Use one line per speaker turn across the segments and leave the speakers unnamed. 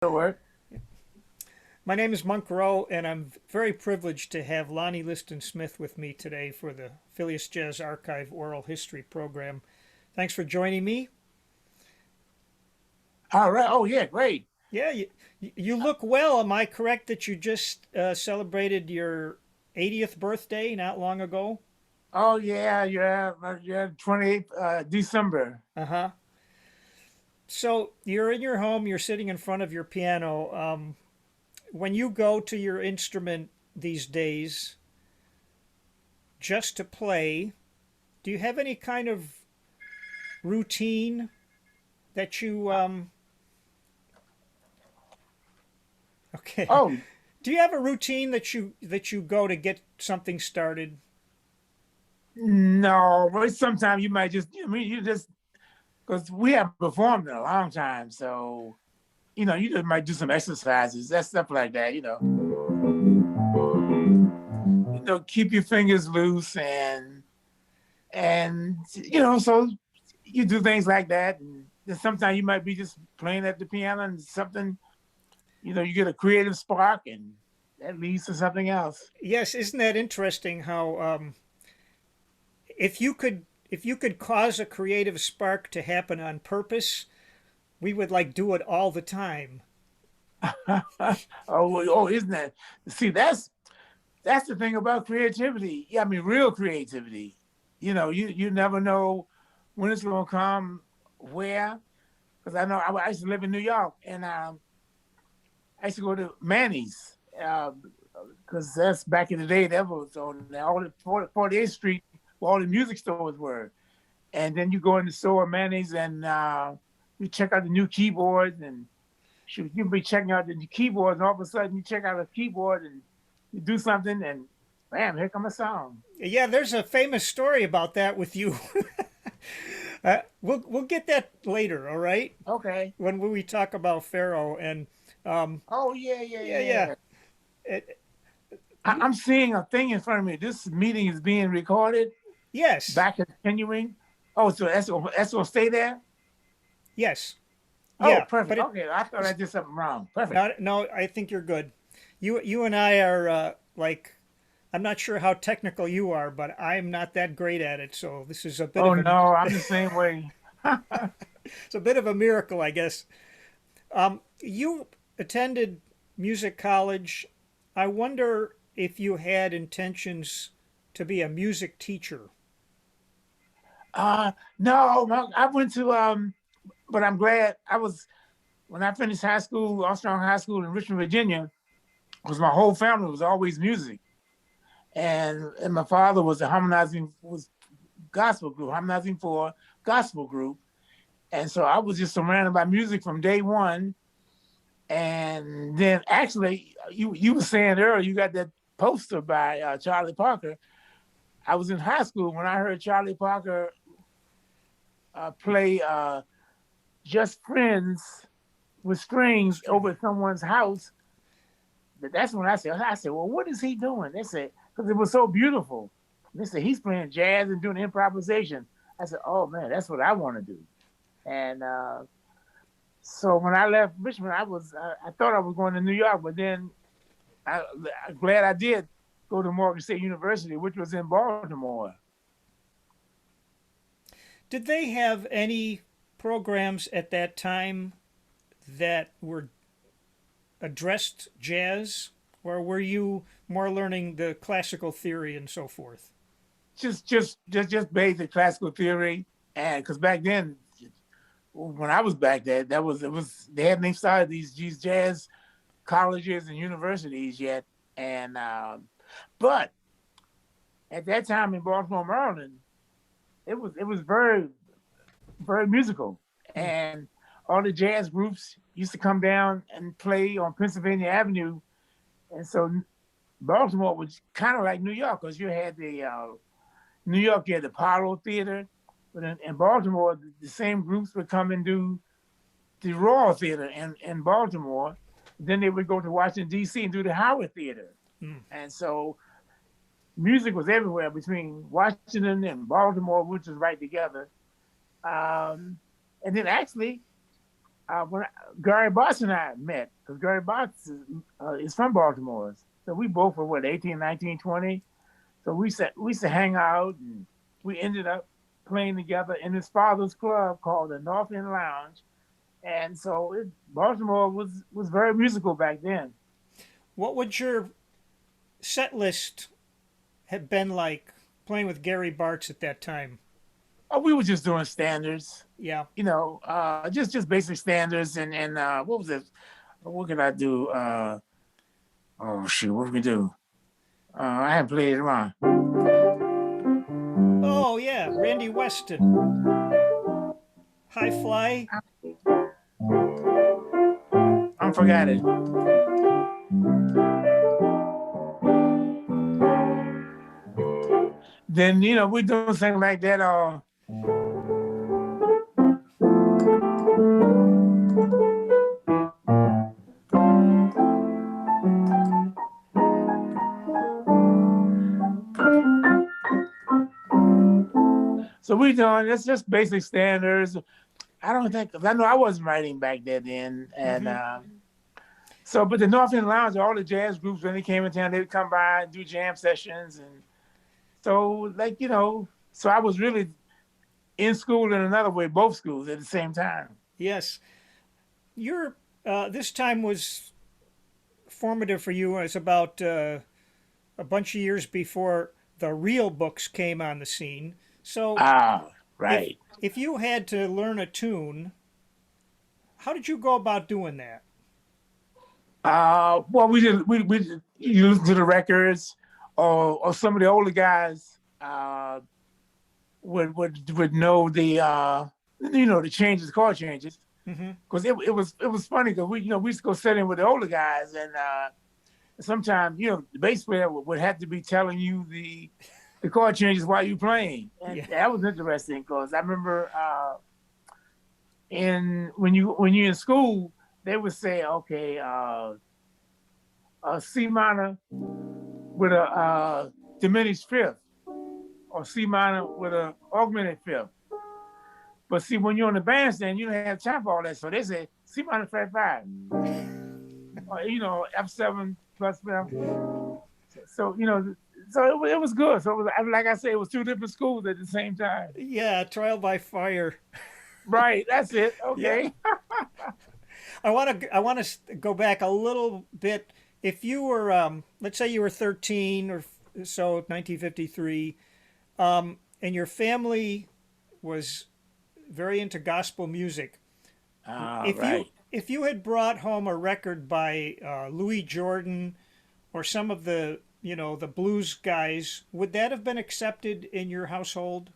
That'll work.
My name is Monk Rowe, and I'm very privileged to have Lonnie Liston Smith with me today for the Phileas Jazz Archive Oral History Program. Thanks for joining me.
All right. Oh, yeah, great.
Yeah, you look well. Am I correct that you just celebrated your 80th birthday not long ago?
Oh, yeah, yeah, 28th December.
Uh huh. So you're in your home, you're sitting in front of your piano. When you go to your instrument these days just to play, do you have any kind of routine that you okay.
Oh,
Do you have a routine that you go to get something started?
no, but sometimes you might just, you just, because we haven't performed in a long time. So, you just might do some exercises, that stuff like that, keep your fingers loose so you do things like that. And then sometimes you might be just playing at the piano and something, you get a creative spark and that leads to something else.
Yes, isn't that interesting how if you could cause a creative spark to happen on purpose, we would like do it all the time.
Oh, isn't that? See, that's the thing about creativity. Yeah, I mean, real creativity. You never know when it's gonna come, where. Because I know I used to live in New York, and I used to go to Manny's, because that's back in the day. That was on all the 48th Street, where all the music stores were. And then you go in the store, Manny's, and you check out the new keyboards, and shoot, you be checking out the keyboards, and all of a sudden you check out a keyboard and you do something, and bam, here come a song.
Yeah, there's a famous story about that with you. We'll get that later, all right?
Okay.
When we talk about Pharaoh and
Oh yeah, yeah,
yeah, yeah.
yeah.
It,
I'm seeing a thing in front of me. This meeting is being recorded.
yes,
Back continuing. Oh, so that's gonna stay there.
yes,
Oh,
yeah.
perfect.
But it
Okay, I thought I did something wrong. Perfect.
no, no. I think you're good. You and I are like I'm not sure how technical you are, but I'm not that great at it. So this is a bit
Oh
of a
no, I'm the same way.
it's a bit of a miracle, I guess. You attended music college. I wonder if you had intentions to be a music teacher.
No, no, I went to but I'm glad I was when I finished high school, Armstrong High School in Richmond, Virginia, because my whole family was always music. And my father was a harmonizing was gospel group, harmonizing for gospel group. And so I was just surrounded by music from day one. And then actually, you were saying earlier, you got that poster by Charlie Parker. I was in high school when I heard Charlie Parker play "Just Friends" with strings
String.
over at someone's house. That's when I said, well, what is he doing? They said because it was so beautiful. They said he's playing jazz and doing improvisation. I said, oh man, that's what I want to do. And so when I left Richmond, I thought I was going to New York, but then I, I'm glad I did go to Morgan State University, which was in Baltimore.
Did they have any programs at that time that were addressed jazz, or were you more learning the classical theory and so forth?
Just basic classical theory, and because back then, when I was back there, that was it was they hadn't even started these jazz colleges and universities yet, and but at that time in Baltimore, Maryland, it was very musical,
Hmm.
and all the jazz groups used to come down and play on Pennsylvania Avenue, and so Baltimore was kind of like New York because you had the New York, you had the Apollo Theater, but in Baltimore, the same groups would come and do the Royal Theater in Baltimore. Then they would go to Washington D.C. and do the Howard Theater,
Hmm.
and so music was everywhere between Washington and Baltimore, which was right together. Um, and then actually, when Gary Bartz and I met, because Gary Bartz is from Baltimore. So we both were what, 18, 19, 20. So we used to hang out, and we ended up playing together in his father's club called the North End Lounge. And so Baltimore was very musical back then.
What would your set list have been like playing with Gary Bartz at that time?
Oh, we were just doing standards,
Yeah.
just basic standards, and what was it? What could I do? Oh shoot, what can we do? I haven't played it around.
Oh yeah, Randy Weston. High Fly.
I forgot it. Then we doing something like that. So we doing it's just basic standards. I don't think, because I know I wasn't writing back then, and so but the North End Lounge, all the jazz groups when they came in town, they'd come by and do jam sessions, and so so I was really in school in another way, both schools at the same time.
Yes. Your this time was formative for you. It was about a bunch of years before the real books came on the scene. So
Ah,
if
right.
if you had to learn a tune, how did you go about doing that?
Well, we you listen to the records, or some of the older guys would know the changes, chord changes,
Mm-hmm.
because it was funny because we used to go sit in with the older guys, and sometimes the bass player would have to be telling you the chord changes while you playing, and
Yeah.
that was interesting because I remember when you're in school, they would say, okay, a C minor with a diminished fifth, or C minor with a augmented fifth. But see, when you're on the bandstand, you don't have time for all that. So they say C minor flat five, or F7 plus fifth. So it was good. So it was, like I say, it was two different schools at the same time.
Yeah, trial by fire.
Right, that's it.
Yeah.
Okay.
I want to go back a little bit. If you were, let's say you were 13 or so, 1953, and your family was very into gospel music.
Ah,
If you
right.
if you had brought home a record by Louis Jordan or some of the the blues guys, would that have been accepted in your household?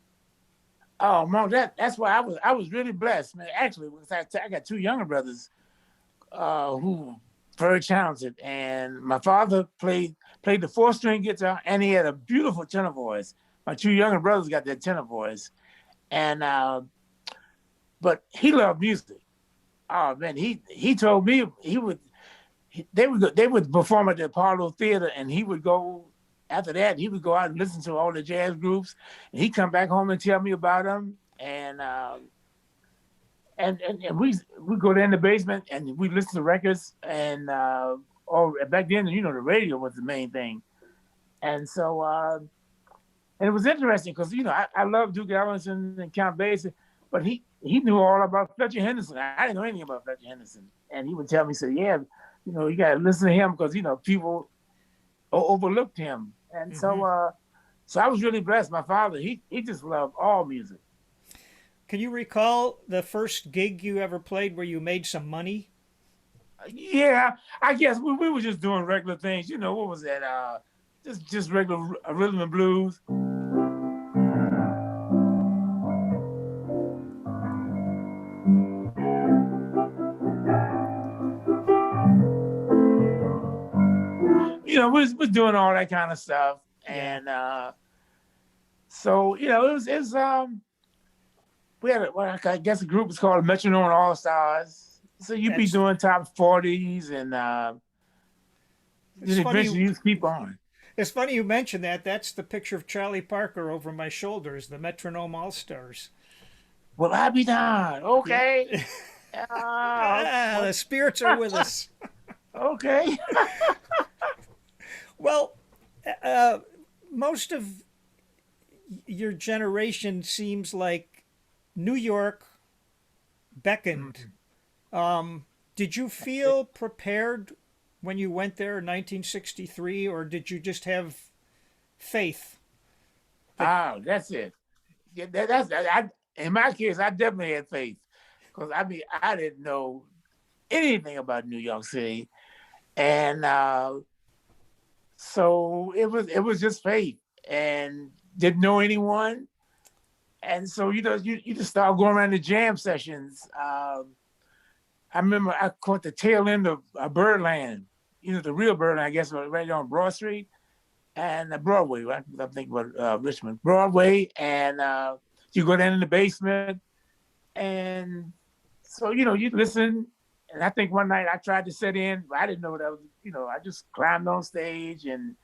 Oh, Mom, that's why I was really blessed, man. Actually, because I got two younger brothers who very talented, and my father played the four-string guitar, and he had a beautiful tenor voice. My two younger brothers got that tenor voice, and but he loved music. Oh man, he told me they would perform at the Apollo Theater, and he would go. After that, he would go out and listen to all the jazz groups, and he'd come back home and tell me about them. And we go down in the basement and we listen to records, and or back then, the radio was the main thing. And so and it was interesting because I love Duke Ellington and Count Basie, but he knew all about Fletcher Henderson. I didn't know anything about Fletcher Henderson, and he would tell me, say, yeah, you got to listen to him because people overlooked him, and
Hmm.
so I was really blessed. My father, he just loved all music.
Can you recall the first gig you ever played where you made some money?
Yeah, I guess we were just doing regular things. What was that? Just regular rhythm and blues. We're doing all that kind of stuff,
Yeah,
and so it was we had well, I guess the group was called Metronome All Stars. So you'd be
that's
doing top 40s, and
it's
then
funny.
eventually you just keep on.
It's funny you mentioned that. That's the picture of Charlie Parker over my shoulders, the Metronome All Stars.
Well, I be done.
Yeah.
Okay.
Ah,
What?
the spirits are with us.
Okay.
Well, uh, most of your generation seems like New York beckoned.
Mhm.
Did you feel prepared when you went there in 1963, or did you just have faith that?
That's it. Yeah, that's that. In my case, I definitely had faith because I mean I didn't know anything about New York City, and so it was just faith, and didn't know anyone, and so you just start going around the jam sessions. I remember I caught the tail end of Birdland, the real Birdland, I guess, right on Broad Street and Broadway, right? I'm thinking about Richmond, Broadway, and you go down in the basement, and so you listen. And I think one night I tried to sit in, but I didn't know what I was. I just climbed on stage, and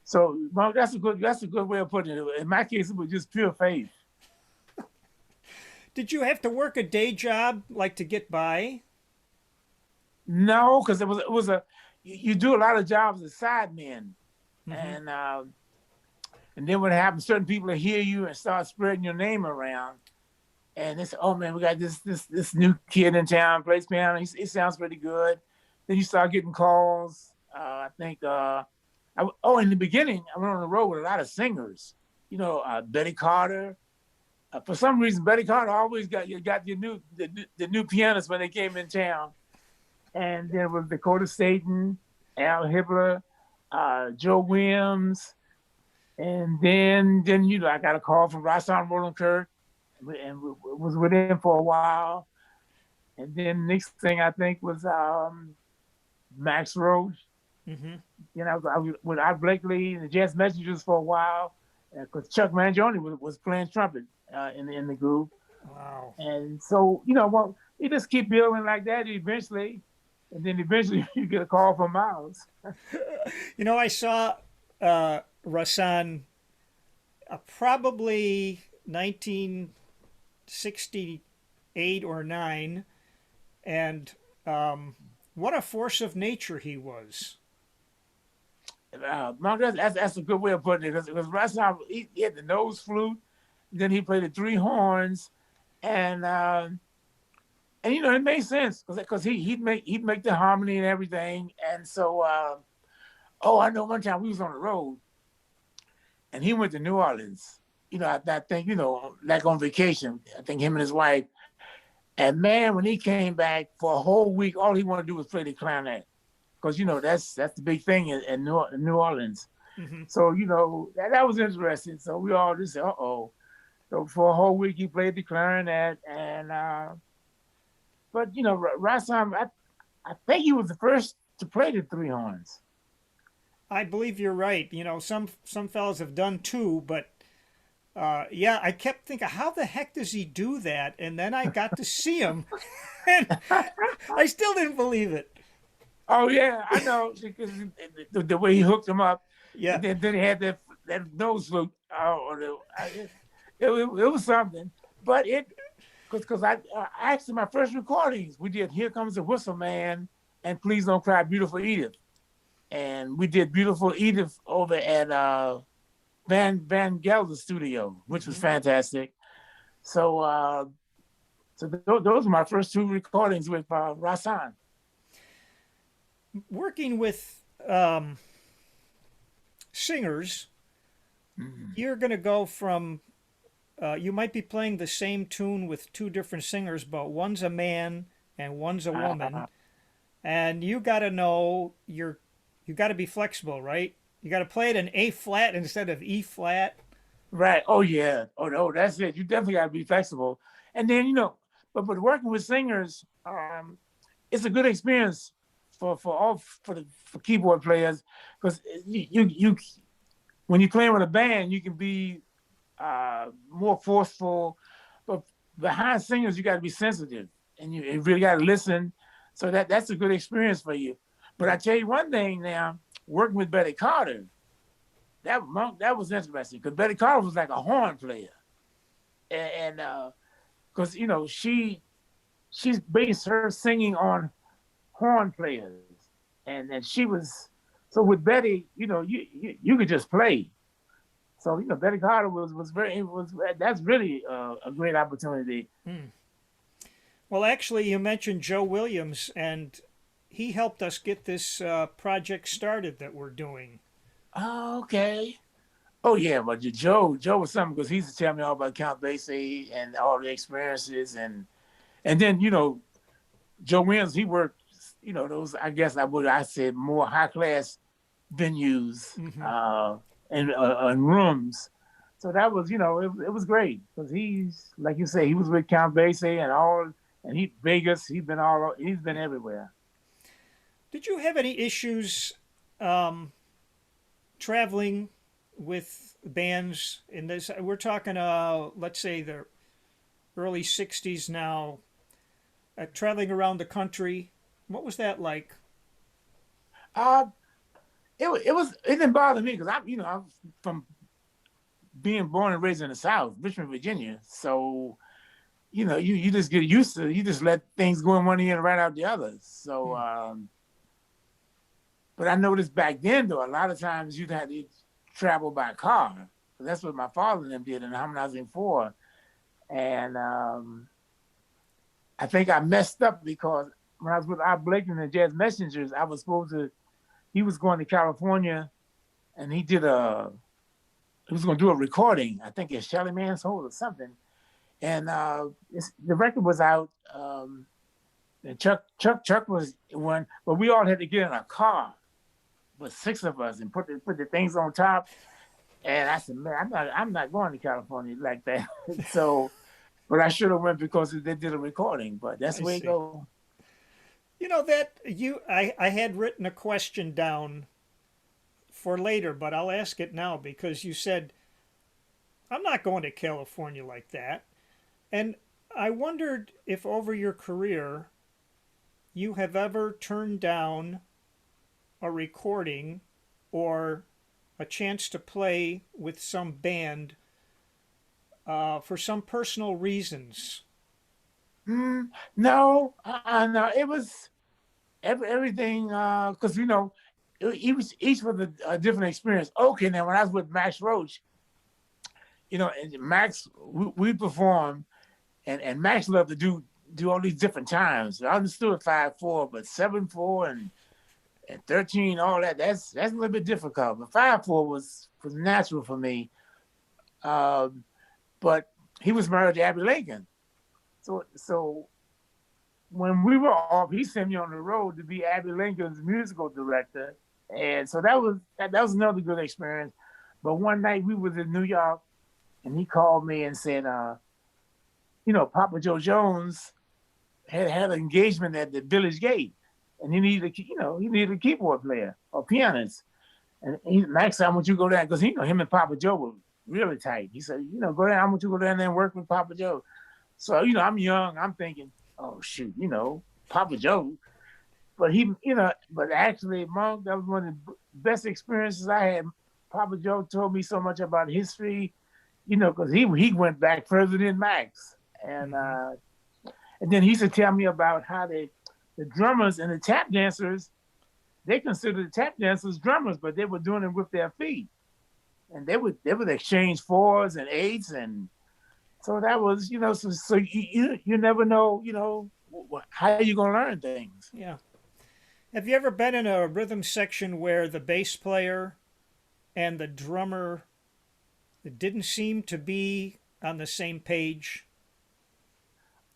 so well, that's a good way of putting it. In my case, it was just pure faith.
Did you have to work a day job like to get by?
No, because it was a you do a lot of jobs as sidemen,
Mm-hmm.
and then what happens? Certain people will hear you and start spreading your name around, and they say, "Oh man, we got this new kid in town plays piano. He sounds pretty good." Then you start getting calls. I think. In the beginning, I went on the road with a lot of singers. Betty Carter. For some reason, Betty Carter always got the new pianists when they came in town, and there was Dakota Staten, Al Hibbler, Joe Williams, and then I got a call from Rashawn Roland Kirk, and was with him for a while. And then next thing I think was Max Roach.
Mm-hmm.
I was with Art Blakely and the Jazz Messengers for a while, because Chuck Mangione was playing trumpet in the group.
Wow.
And so well, you just keep building like that eventually, and then eventually you get a call from Miles.
I saw Rasan probably 1968 or 9, and what a force of nature he was.
That's a good way of putting it, because right now he had the nose flute, then he played the three horns, and it made sense because he'd make the harmony and everything, and so I know one time we was on the road and he went to New Orleans. I think like on vacation. I think him and his wife. And man, when he came back for a whole week, all he wanted to do was play the clarinet, because that's the big thing in New Orleans.
Mm-hmm.
So that was interesting. So we all just said, "Uh oh." So for a whole week he played the clarinet, and but Rassam, I think he was the first to play the three horns.
I believe you're right. Some fellows have done two, but yeah, I kept thinking, how the heck does he do that? And then I got to see him, and I still didn't believe it.
Oh yeah, I know, because the way he hooked him up,
Yeah.
and then he had that nose flute. It was something, but because I actually my first recordings we did "Here Comes the Whistle Man" and "Please Don't Cry, Beautiful Edith," and we did "Beautiful Edith" over at Van Gelder's studio, which was
Mm-hmm.
fantastic. So those were my first two recordings with Rasan.
Working with singers,
Mhm.
you're going to go from you might be playing the same tune with two different singers, but one's a man and one's a woman,
Uh,
and you got to be flexible, right? You got to play it in A flat instead of E flat.
right. Oh yeah. Oh no, that's it. You definitely got to be flexible. And then but working with singers, it's a good experience for keyboard players, because you when you're playing with a band, you can be more forceful, but behind singers, you got to be sensitive, and you really got to listen. So that's a good experience for you. But I tell you one thing now, working with Betty Carter, that was interesting, because Betty Carter was like a horn player, and because she's based her singing on horn players, and she was so with Betty, you could just play. So Betty Carter was that's really a great opportunity.
Hmm. Well, actually, you mentioned Joe Williams, and he helped us get this project started that we're doing.
Oh, okay. Oh yeah, but Joe was something because he used to tell me all about Count Basie and all the experiences, and then Joe Williams, he worked those, I guess I said more high class venues
Mm-hmm.
and rooms. So that was it was great because he's like you say he was with Count Basie and all, and he Vegas, he's been everywhere.
Did you have any issues um, traveling with bands in this? We're talking, let's say, the early '60s now, traveling around the country. What was that like?
Uh, it didn't bother me because I'm from being born and raised in the South, Richmond, Virginia. So you just get used to, you just let things go in one ear and right out the other. So
Hmm.
but I noticed back then though, a lot of times you'd have to travel by car. That's what my father and them did in Harmonizing Four. And I think I messed up because when I was with Art Blakey and the Jazz Messengers, he was going to California and he was going to do a recording, I think at Shelly Man's Hole or something. And the record was out. And Chuck was one, but we all had to get in a car, but six of us, and put the things on top. And I said, man, I'm not going to California like that. So, but I should have went because they did a recording. But that's
I
the way it
see.
goes.
You know that I had written a question down for later, but I'll ask it now because you said I'm not going to California like that. And I wondered if over your career you have ever turned down a recording or a chance to play with some band for some personal reasons.
Mm, no, no, it was everything because each was a different experience. Okay, now when I was with Max Roach, and Max, we performed, and Max loved to do all these different times. I understood 5/4, but 7/4 and 13, all that. That's a little bit difficult. But 5/4 was natural for me. Um, but he was married to Abby Lincoln, so when we were off, he sent me on the road to be Abby Lincoln's musical director, and so that was another good experience. But one night we was in New York, and he called me and said, Papa Joe Jones had an engagement at the Village Gate, and he needed a keyboard player or pianist. And Max said, I want you to go down because him and Papa Joe were really tight. He said, go down. I want you to go down there and work with Papa Joe. So I'm young. I'm thinking, oh shoot, Papa Joe. But but actually, Monk, that was one of the best experiences I had. Papa Joe told me so much about history, because he went back further than Max, and
Mm-hmm.
uh, and then he used to tell me about how the drummers and the tap dancers, they considered the tap dancers drummers, but they were doing it with their feet, and they would exchange fours and eights, and so that was so you never know how you gonna learn things.
Yeah. Have you ever been in a rhythm section where the bass player and the drummer didn't seem to be on the same page?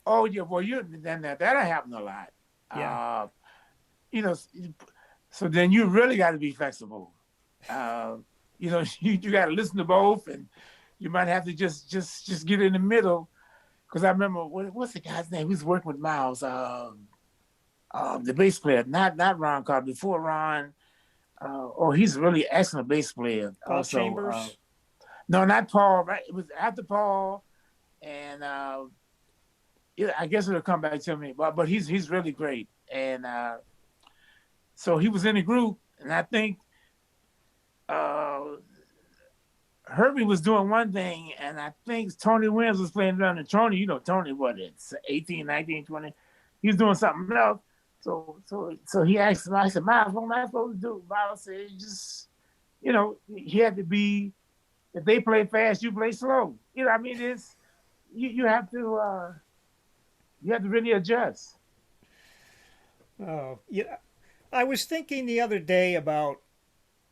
Oh yeah, well you then that'll happen a lot.
Yeah.
Uh, you know, so then you really got to be flexible. Uh, you got to listen to both, and you might have to just get in the middle. Because I remember what's the guy's name? Who's working with Miles? The bass player, not Ron Carter, before Ron. He's a really excellent bass player.
Paul
Also,
Chambers?
no, not Paul. Right, it was after Paul, and yeah, I guess it'll come back to me. But he's really great, and so he was in the group, and I think uh, Herbie was doing one thing, and I think Tony Williams was playing around. And Tony, Tony, what it's 18, 19, 20. He's doing something else. So he asked him, I said, Miles, what am I supposed to do? Miles said, just, he had to be, if they play fast, you play slow. I mean, it's, you have to, really adjust.
Oh, yeah. I was thinking the other day about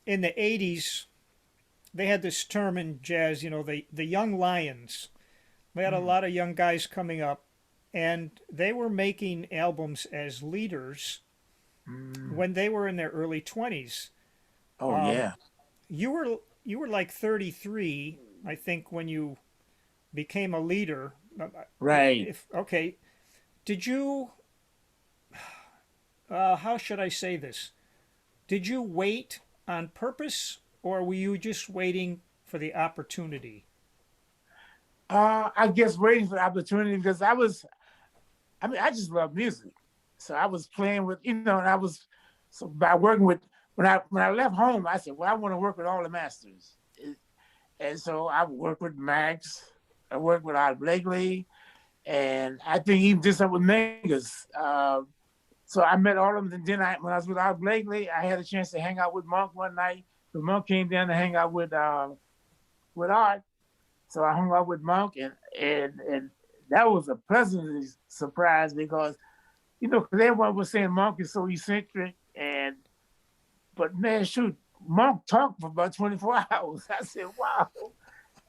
in the 80s, they had this term in jazz, the young lions. They had a
Mm.
lot of young guys coming up, and they were making albums as leaders
Mm.
when they were in their early 20s.
Oh,
Um,
yeah.
you were like 33, I think, when you became a leader.
Right.
If okay, did you? How should I say this? Did you wait on purpose, or were you just waiting for the opportunity?
I guess waiting for the opportunity because I just love music. So I was playing with, and so by working with, when I left home, I said, well, I want to work with all the masters. And so I worked with Max, I worked with Art Blakely, and I think even did something with Megas. So I met all of them. And then when I was with Art Blakely, I had a chance to hang out with Monk one night. The Monk came down to hang out with Art. So I hung out with Monk, and that was a pleasant surprise because because everyone was saying Monk is so eccentric, but man, shoot, Monk talked for about 24 hours. I said, wow.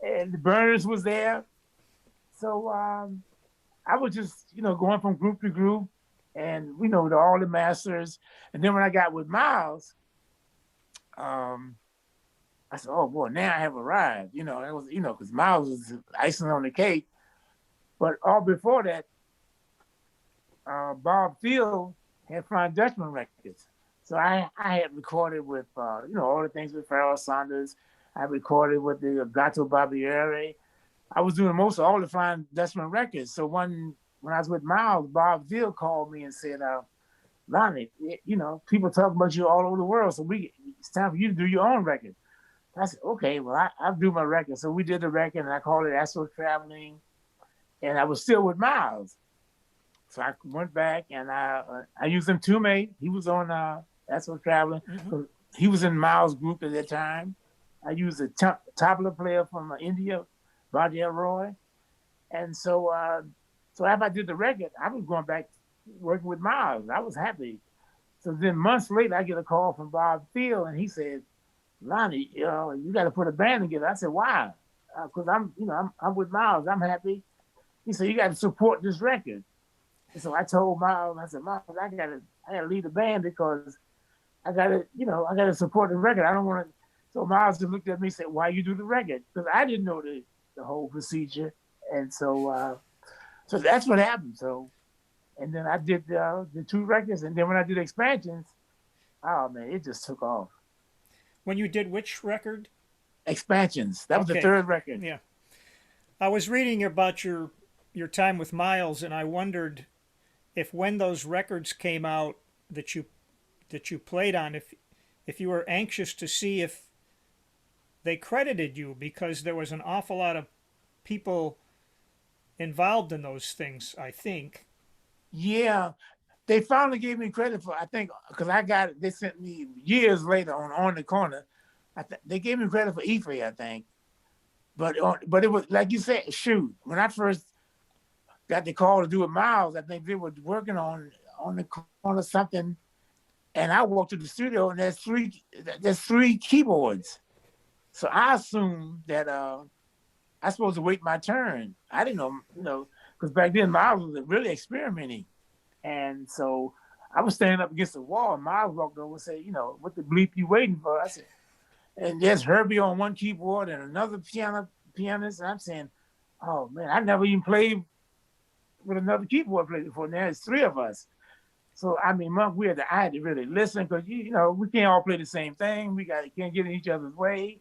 And the Burners was there. So I was just, going from group to group and, to all the masters. And then when I got with Miles, um, I said, oh boy, now I have arrived. It was, because Miles was icing on the cake. But all before that, Bob Field had Flying Dutchman records. So I had recorded with, all the things with Pharoah Sanders. I recorded with the Gato Barbieri. I was doing most of all the Flying Dutchman records. So when I was with Miles, Bob Field called me and said, Lonnie, people talk about you all over the world. So it's time for you to do your own record. I said, okay, well, I'll do my record. So we did the record and I called it Astro Traveling. And I was still with Miles. So I went back and I used him to mate. He was on Astro Traveling.
Mm-hmm.
He was in Miles' group at that time. I used a tabla player from India, Bhatia Roy. And so after I did the record, I was going back working with Miles. I was happy. So then months later, I get a call from Bob Field, and he said, Lonnie, you got to put a band together. I said, why? Because I'm with Miles. I'm happy. He said, you got to support this record. And so I told Miles, I said, Miles, I gotta lead the band because I gotta support the record. I don't want to. So Miles just looked at me and said, why you do the record? Because I didn't know the whole procedure. And so that's what happened. So, and then I did the two records. And then when I did expansions, oh man, it just took off.
When you did which record?
Expansions. That was the
Okay,
third record.
yeah. I was reading about your time with Miles, and I wondered if when those records came out that you played on, if you were anxious to see if they credited you because there was an awful lot of people involved in those things. I think.
Yeah, they finally gave me credit for, I think, because I got it. They sent me years later on the corner. They gave me credit for Ife, I think. But it was like you said, shoot. When I first got the call to do it, Miles, I think they were working on the corner something, and I walked to the studio and there's three keyboards. So I assumed that I was supposed to wait my turn. I didn't know, because back then Miles was really experimenting, and so I was standing up against the wall, and Miles walked over and said, what the bleep you waiting for? I said, and there's Herbie on one keyboard and another pianist, and I'm saying, oh man, I never even played with another keyboard player before. Now it's three of us. So I mean, Monk, I had to really listen because we can't all play the same thing. Can't get in each other's way,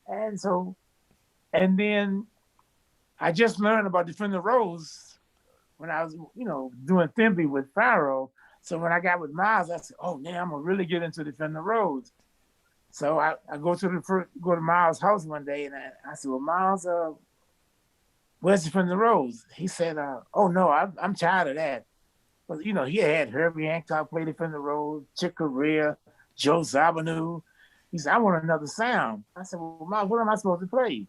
and so and then I just learned about Defender Rose when I was doing Thimby with Pharoah. So when I got with Miles, I said, oh man, I'm gonna really get into Defender Rose. So I go to Miles' house one day and I said, well, Miles, where's Defender Rose? He said, oh no, I'm tired of that. But he had Herbie Hancock played it from the road, Chick Corea, Joe Zawinul. He said, I want another sound. I said, well, Miles, what am I supposed to play?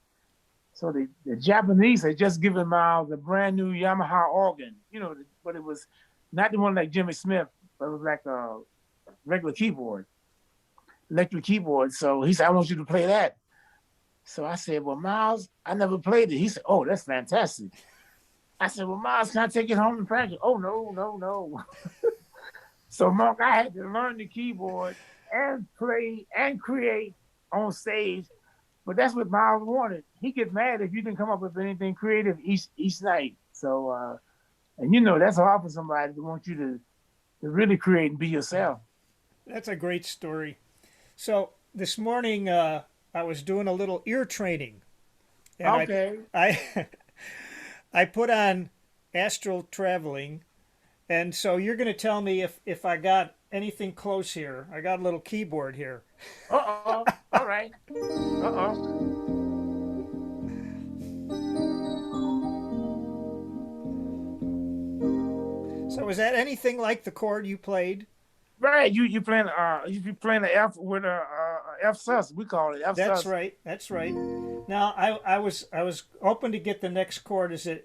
So the Japanese had just given Miles a brand new Yamaha organ, but it was not the one like Jimmy Smith, but it was like a regular keyboard, electric keyboard. So he said, I want you to play that. So I said, well, Miles, I never played it. He said, oh, that's fantastic. I said, well, Miles, can I take it home and practice? Oh, no, no, no. So, Mark, I had to learn the keyboard and play and create on stage. But that's what Miles wanted. He gets mad if you didn't come up with anything creative each night. So, and that's hard for somebody to want you to really create and be yourself.
That's a great story. So this morning I was doing a little ear training, and
Okay.
I I put on Astral Traveling, and so you're going to tell me if I got anything close here. I got a little keyboard here.
Uh-oh. All right. Uh-oh.
So is that anything like the chord you played?
Right. You playing the F with a F sus. We call it F
That's
sus.
right. That's right. Now I was hoping to get the next chord. Is it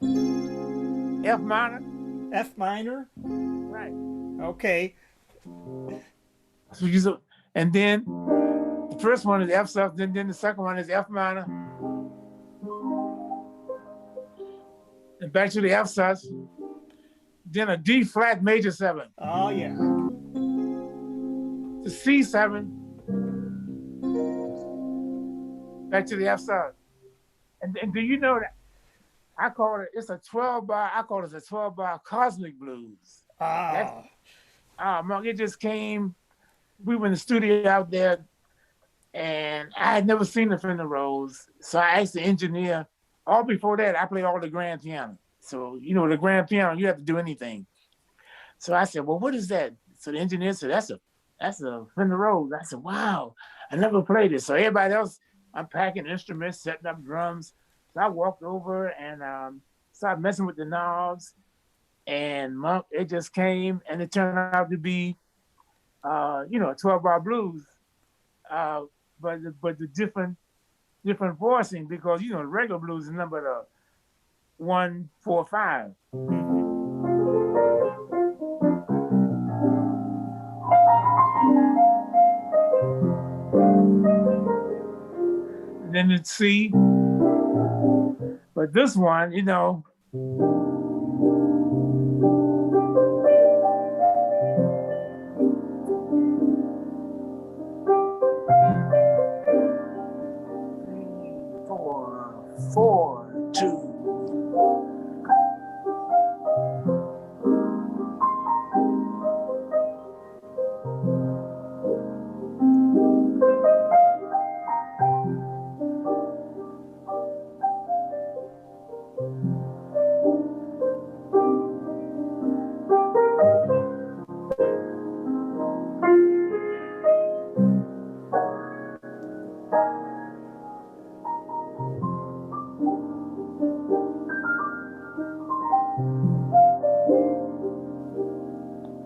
F minor.
F minor?
Right.
Okay.
And then the first one is F sus, then the second one is F minor. And back to the F sus. Then a D flat major 7.
Oh yeah.
The C7. Back to the F sus. And do you know that I call it, it's a 12 bar, I call it a 12 bar cosmic blues.
Ah.
Mark, it just came, we were in the studio out there, and I had never seen the Fender Rose. So I asked the engineer, all before that, I played all the grand piano. So, the grand piano, you have to do anything. So I said, well, what is that? So the engineer said, that's a Fender Rose. I said, wow, I never played it. So everybody else, I'm packing instruments, setting up drums. So I walked over and started messing with the knobs. And Monk, it just came, and it turned out to be, a 12-bar blues. But the different voicing, because, the regular blues is number 1, 4, 5. Then it's C. But this one, 4, 2.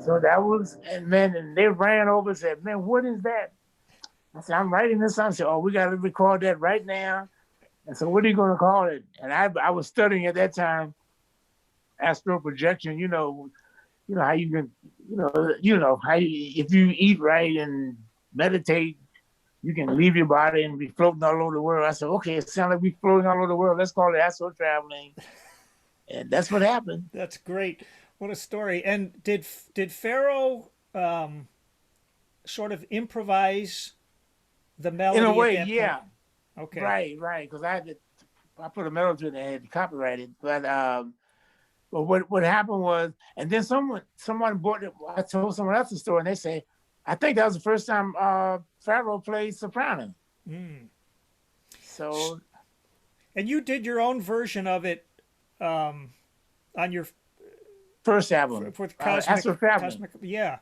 So that was, and they ran over and said, man, what is that? I said, I'm writing this song. I said, oh, we got to record that right now. And so what are you going to call it? And I was studying at that time, astral projection, how you can, how if you eat right and meditate, you can leave your body and be floating all over the world. I said, okay, it sounds like we're floating all over the world. Let's call it astral traveling. And that's what happened.
That's great. What a story. And did Pharoah sort of improvise the melody?
In a way,
at that
yeah.
point? Okay.
Right. Because I put a melody to it and I had to copyright it. But what happened was, and then someone bought it. I told someone else the story, and they say, I think that was the first time Pharoah played soprano.
Mm.
So.
And you did your own version of it on your
first album
with
Cosmic,
yeah.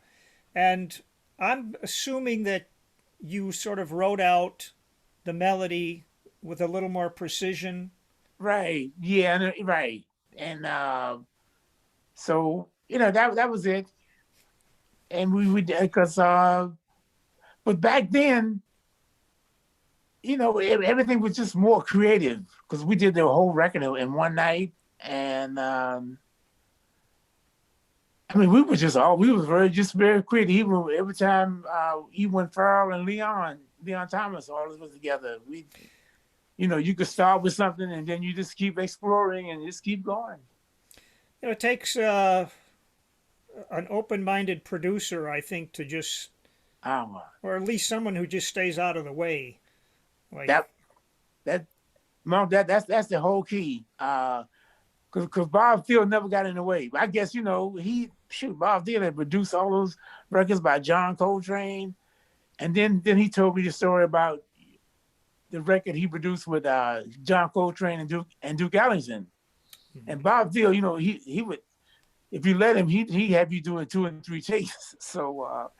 And I'm assuming that you sort of wrote out the melody with a little more precision.
Right. Yeah. Right. And so that was it. And we did because but back then, everything was just more creative because we did the whole record in one night, and I mean, we was very creative. Even every time, even when Pharoah and Leon Thomas, all of us was together, you could start with something and then you just keep exploring and just keep going.
It takes an open-minded producer, I think, to just,
Um,
or at least someone who just stays out of the way. Like,
that that Monk, that's the whole key. Because Bob Field never got in the way. I guess Bob Dylan had produced all those records by John Coltrane, and then he told me the story about the record he produced with John Coltrane and Duke Ellington. And Bob Field, he would, if you let him, he have you doing 2 and 3 takes. So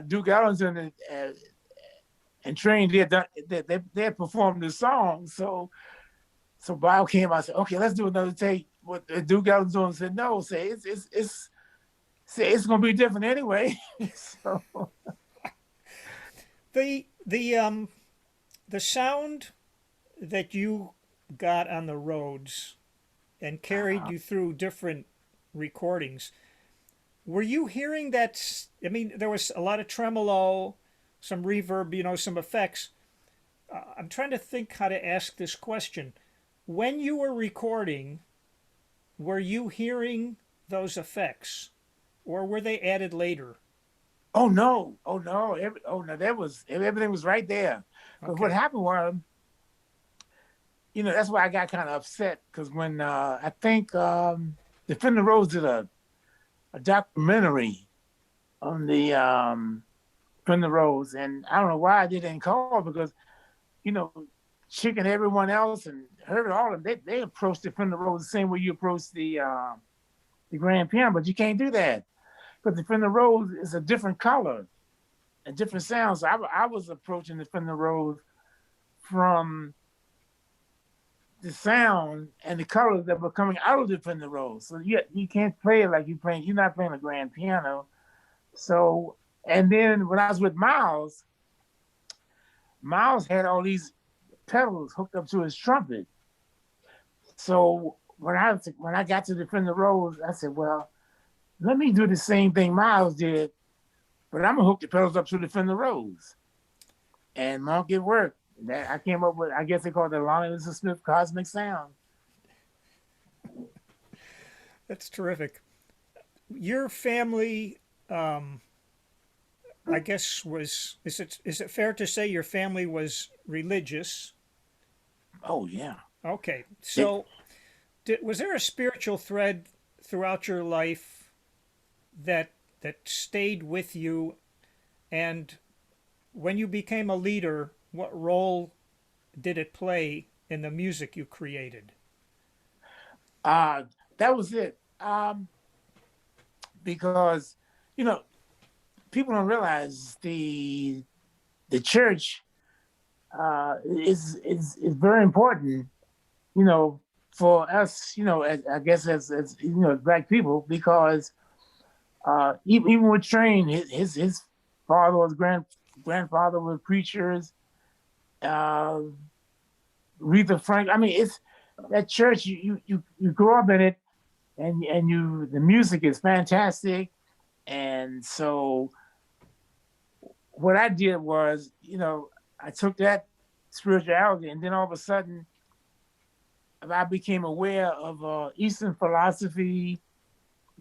Duke Ellington and Train they had performed the song. So Bob came out and said, okay, let's do another take. What Duke Ellington said, no, it's gonna be different anyway. So
the sound that you got on the roads and carried you through different recordings. Were you hearing that? I mean, there was a lot of tremolo, some reverb, some effects. I'm trying to think how to ask this question. When you were recording, were you hearing those effects, or were they added later?
oh no, everything was right there. But what
Okay.
happened was, that's why I got kind of upset because when I think Defender Rose did a documentary on the Defender Rose, and I don't know why I didn't call because you know Chick and everyone else and heard all of them. They approached Defender Rose the same way you approach the grand piano, but you can't do that because Defender Rose is a different color and different sounds. So I was approaching Defender Rose from the sound and the colors that were coming out of the Fender Rose. So you can't play it like you're not playing a grand piano. So, and then when I was with Miles, Miles had all these pedals hooked up to his trumpet. So when I got to the Fender Rose, I said, well, let me do the same thing Miles did, but I'm gonna hook the pedals up to the Fender Rose. And Monk, it worked. That I came up with, I guess they call it the Lonnie Liston Smith Cosmic Sound.
That's terrific. Your family, I guess, is it fair to say your family was religious?
Oh yeah.
Okay,
They,
so was there a spiritual thread throughout your life that stayed with you, and when you became a leader, what role did it play in the music you created?
uh, that was it. Because you know people don't realize the church is very important. You know, for us. I guess as black people, because even with Train, his father was grandfather was preachers. Uh, Aretha Frank. I mean, it's that church. You grow up in it, and the music is fantastic. And so what I did was, I took that spirituality, and then all of a sudden, I became aware of Eastern philosophy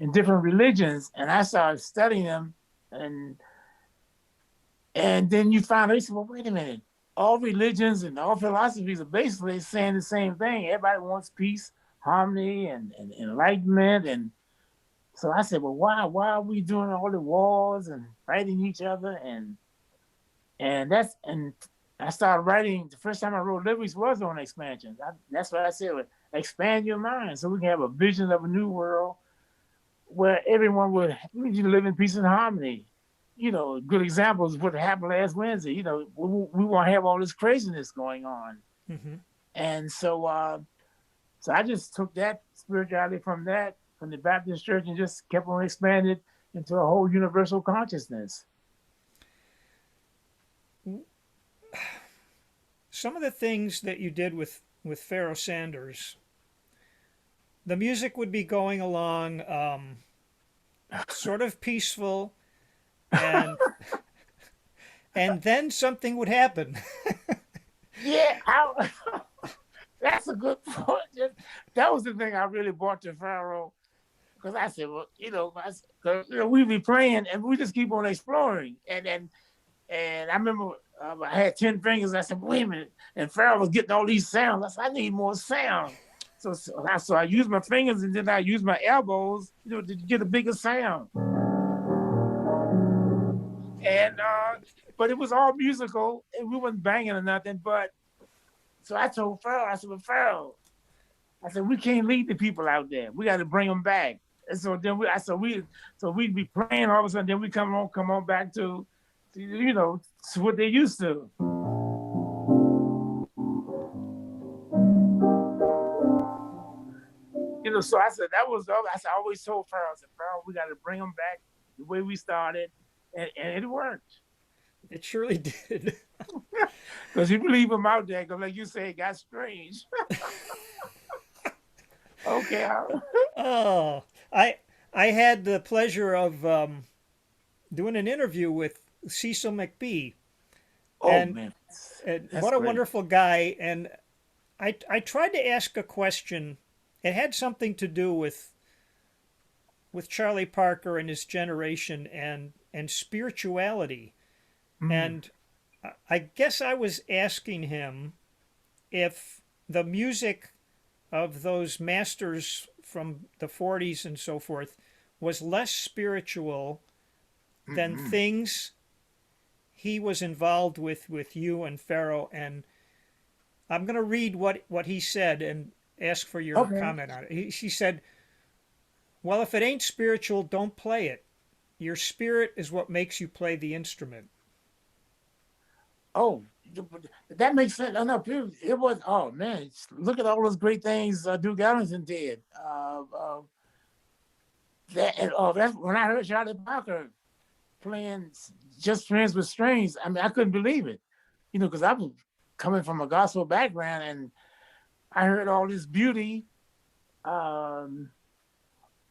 and different religions, and I started studying them, and then you find out, you say, well, wait a minute, all religions and all philosophies are basically saying the same thing. Everybody wants peace, harmony, and enlightenment, and so I said, well, why are we doing all the wars and fighting each other? And I started writing. The first time I wrote lyrics was on expansion. That's what I said. Expand your mind so we can have a vision of a new world where everyone would live in peace and harmony. Good examples of what happened last Wednesday. We won't have all this craziness going on.
Mm-hmm.
And so I just took that spirituality from that. from the Baptist church and just kept on expanding into a whole universal consciousness.
Some of the things that you did with Pharoah Sanders, the music would be going along sort of peaceful, and and then something would happen.
Yeah, that's a good point. That was the thing I really brought to Pharaoh because I said, well, we'd be playing and we just keep on exploring, and I remember I had 10 fingers. I said, wait a minute, and Pharaoh was getting all these sounds. I said, I need more sound. So I used my fingers and then I used my elbows, to get a bigger sound. And but it was all musical, and we wasn't banging or nothing. But so I told Pharaoh, I said, well, Pharaoh, I said, we can't leave the people out there. We got to bring them back. And so then we'd be playing all of a sudden. Then we come on back to what they used to. So I said I always told Pharaoh, I said, Pharaoh, we got to bring them back the way we started, and it worked.
It surely did.
Because if you leave them out there, because like you say, it got strange. Okay.
Oh, I had the pleasure of doing an interview with Cecil McBee.
Oh,
and,
man.
and
That's
what a
great.
wonderful guy. And I tried to ask a question. It had something to do with Charlie Parker and his generation and spirituality. And I guess I was asking him if the music of those masters from the 40s and so forth was less spiritual than things he was involved with you and Pharoah. And I'm going to read what he said and ask for your
Okay.
comment on it. He said, well, if it ain't spiritual, don't play it. Your spirit is what makes you play the instrument.
Oh, that makes sense. I know it was. Oh man, look at all those great things Duke Ellington did. That's when I heard Charlie Parker playing "Just Friends with Strings." I mean, I couldn't believe it. Because I was coming from a gospel background, and I heard all this beauty. Um,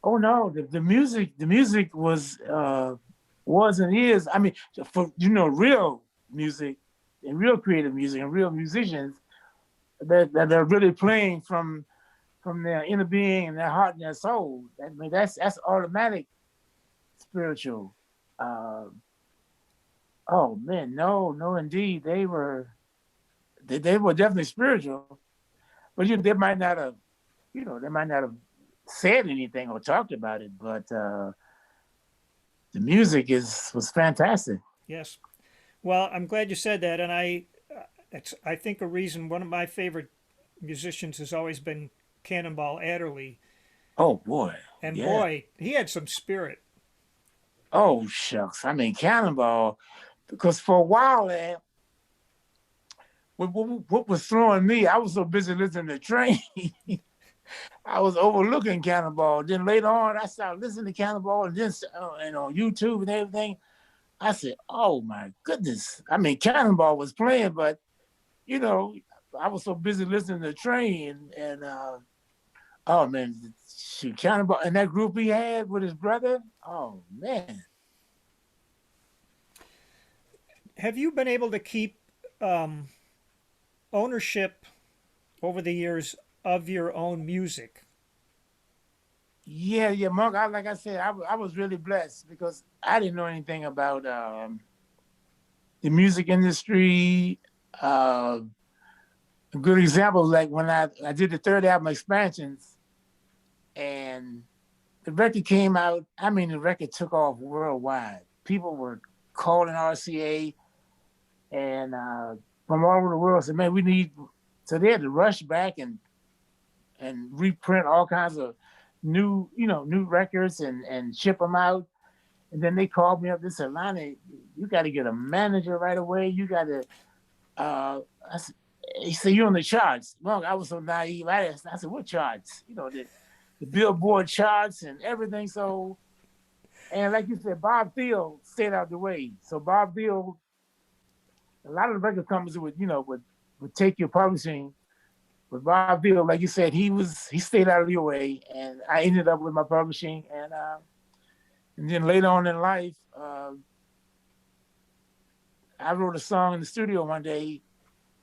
oh no, the music was and is. I mean, for real music and real creative music and real musicians that are really playing from their inner being and their heart and their soul. I mean, that's automatic spiritual. Uh, oh man, no, indeed, they were definitely spiritual, but they might not have said anything or talked about it, but the music was fantastic.
Yes. Well, I'm glad you said that, and I think a reason one of my favorite musicians has always been Cannonball Adderley,
Oh boy,
and
yeah.
boy, he had some spirit.
Oh shucks, I mean Cannonball, because for a while there, what was throwing me, I was so busy listening to Train, I was overlooking Cannonball. Then later on, I started listening to Cannonball, and then and on YouTube and everything. I said, "Oh my goodness!" I mean, Cannonball was playing, but you know, I was so busy listening to Train, and oh man, shoot, Cannonball and that group he had with his brother. Oh man.
Have you been able to keep um, ownership over the years of your own music?
Yeah, Monk. Like I said, I was really blessed because I didn't know anything about the music industry. Uh, a good example, like when I did the third album, Expansions, and the record came out. I mean, the record took off worldwide. People were calling RCA and from all over the world said, "Man, we need." So they had to rush back and reprint all kinds of new records and ship them out. And then they called me up. They said, "Lonnie, you got to get a manager right away. You got to." I said, he said, "You're on the charts." Well, I was so naive. I said, "What charts?" the Billboard charts and everything. So, and like you said, Bob Thiel stayed out the way. So Bob Thiel, a lot of the record companies would take your publishing. But Bob Thiel, like you said, he stayed out of your way, and I ended up with my publishing, and then later on in life, I wrote a song in the studio one day.